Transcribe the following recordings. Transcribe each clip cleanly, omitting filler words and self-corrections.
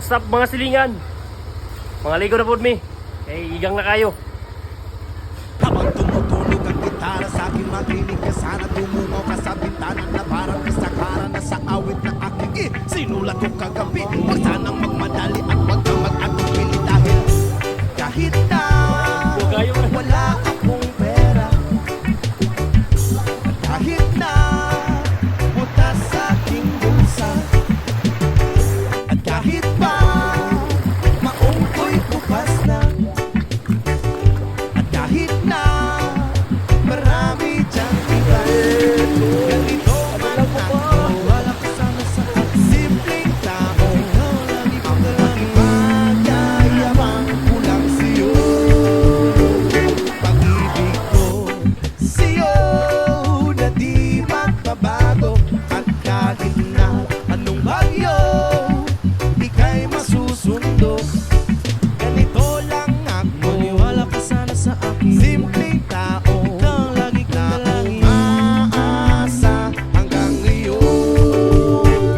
What's up mga silingan? Mga ligo na po mi. Igang na kayo. Habang tumutunog ang gitara sa aking makinig ka, sana tumungaw ka sa bintana na parang kasakara na sa awit na aking sinulat ko kagabi. Huwag sanang magmadali at huwag kang mag-atupili dahil kahit na wala akong pera, kahit na butas sa aking bulsa, at kahit pa maong ko'y bukas na, at kahit na marami diyang iba, ganito man ako, wala kasama sa aking simpleng tao. Ang lagi magyayabang ko lang sa'yo, pag-ibig ko sa'yo na di magbabago, at kahit na anong bagyo ika'y masusundo. Ganito lang ako, maniwala ka sana sa akin, simpleng tao, ikaw ang lagi kong dalangin, umaasa hanggang ngayon.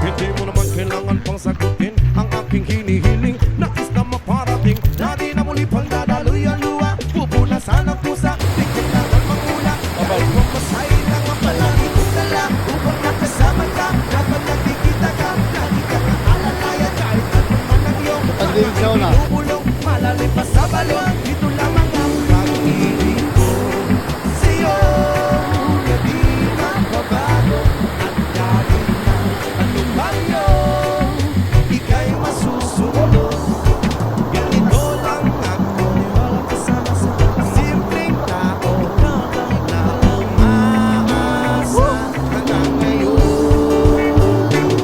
Hindi mo naman kailangan pang sagutin ang aking hinihiling, nais na maparating na di na muli pang dadaloy ang luha, pupunasan ang pusa, di kailangan manguna, kahit mamasahe lang ang palagi kong dala, upang nakasama ka kapag nakikita ka, lagi ka kaalalayan kahit anong man ang iyong mga binubulong, malalim pa sa balon, ito lamang ang pag-ibig ko sa'yo na di magbabago, at kahit na anong bagyo ika'y masusundo. Ganito lang ako, wala kasama sa akin, simpleng tao na umaasa hanggang ngayon.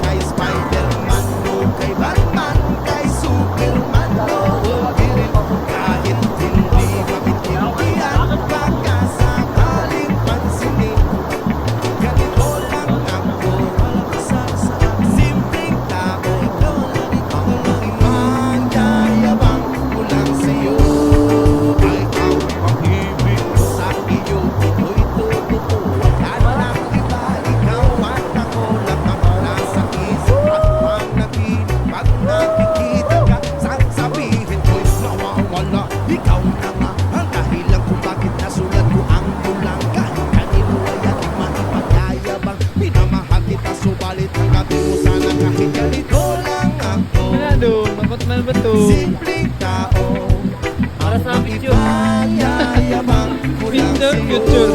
Kay Spider-Man o kay Batman, kay Superman o Wolverine, kahit hindi mabintindihan, pagkasakaling pansinin. Ganito lang ako, wala kasama sa akin, simpleng tao, ang magyayabang ko lang sa'yo, ay ang pag-ibig ko sa iyo, ito'y totoo, wala nang iba, ikaw at ako lang ang nasa isip at panaginip. Pag nakikita ka, sasabihin ko'y nawawala, ikaw na nga ang dahilan kung bakit nasulat ko ang tulang. Kahit kanino ay aking maipagyayabang, minamahal kita subalit ang gabi mo sana, kahit ganito lang ako, Mabatman ba to? simpleng tao, Para ang sa picture. ipagyayabang ko lang Picture, sa'yo, picture.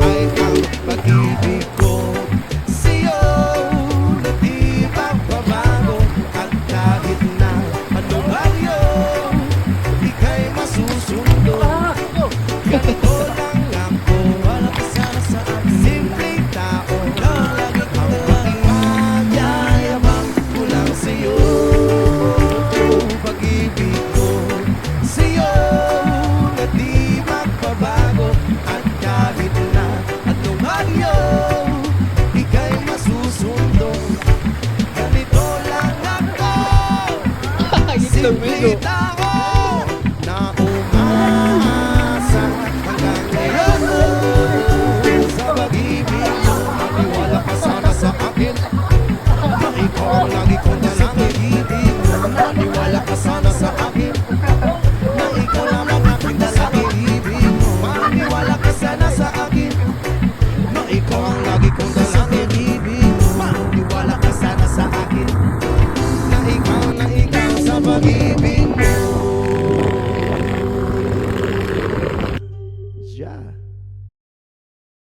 ay ang pag-ibig ko sa'yo na di magbabago, at kahit na anong bagyo ika'y masusundo. Ganito lang ako, wala kasama sa akin, simpleng tao, lagi kang magyayabang ko lang sa'yo, pag-ibig ko sa'yo na di magbabago, at kahit na anong bagyo ika'y masusundo. Ganito lang ako, simpleng tao na umaasa hanggang ngayon. Sa pag-ibig mo, maniwala ka sana sa akin, na ikaw ang lagi kong dalangin. Ibig mo, maniwala ka sana sa akin, na ikaw lamang aking dalangin. Ibig mo, maniwala ka sana sa akin, na ikaw ang lagi kong dalangin. Ibig mo, maniwala ka sana sa akin, na ikaw sa pag-ibig mo. Yeah.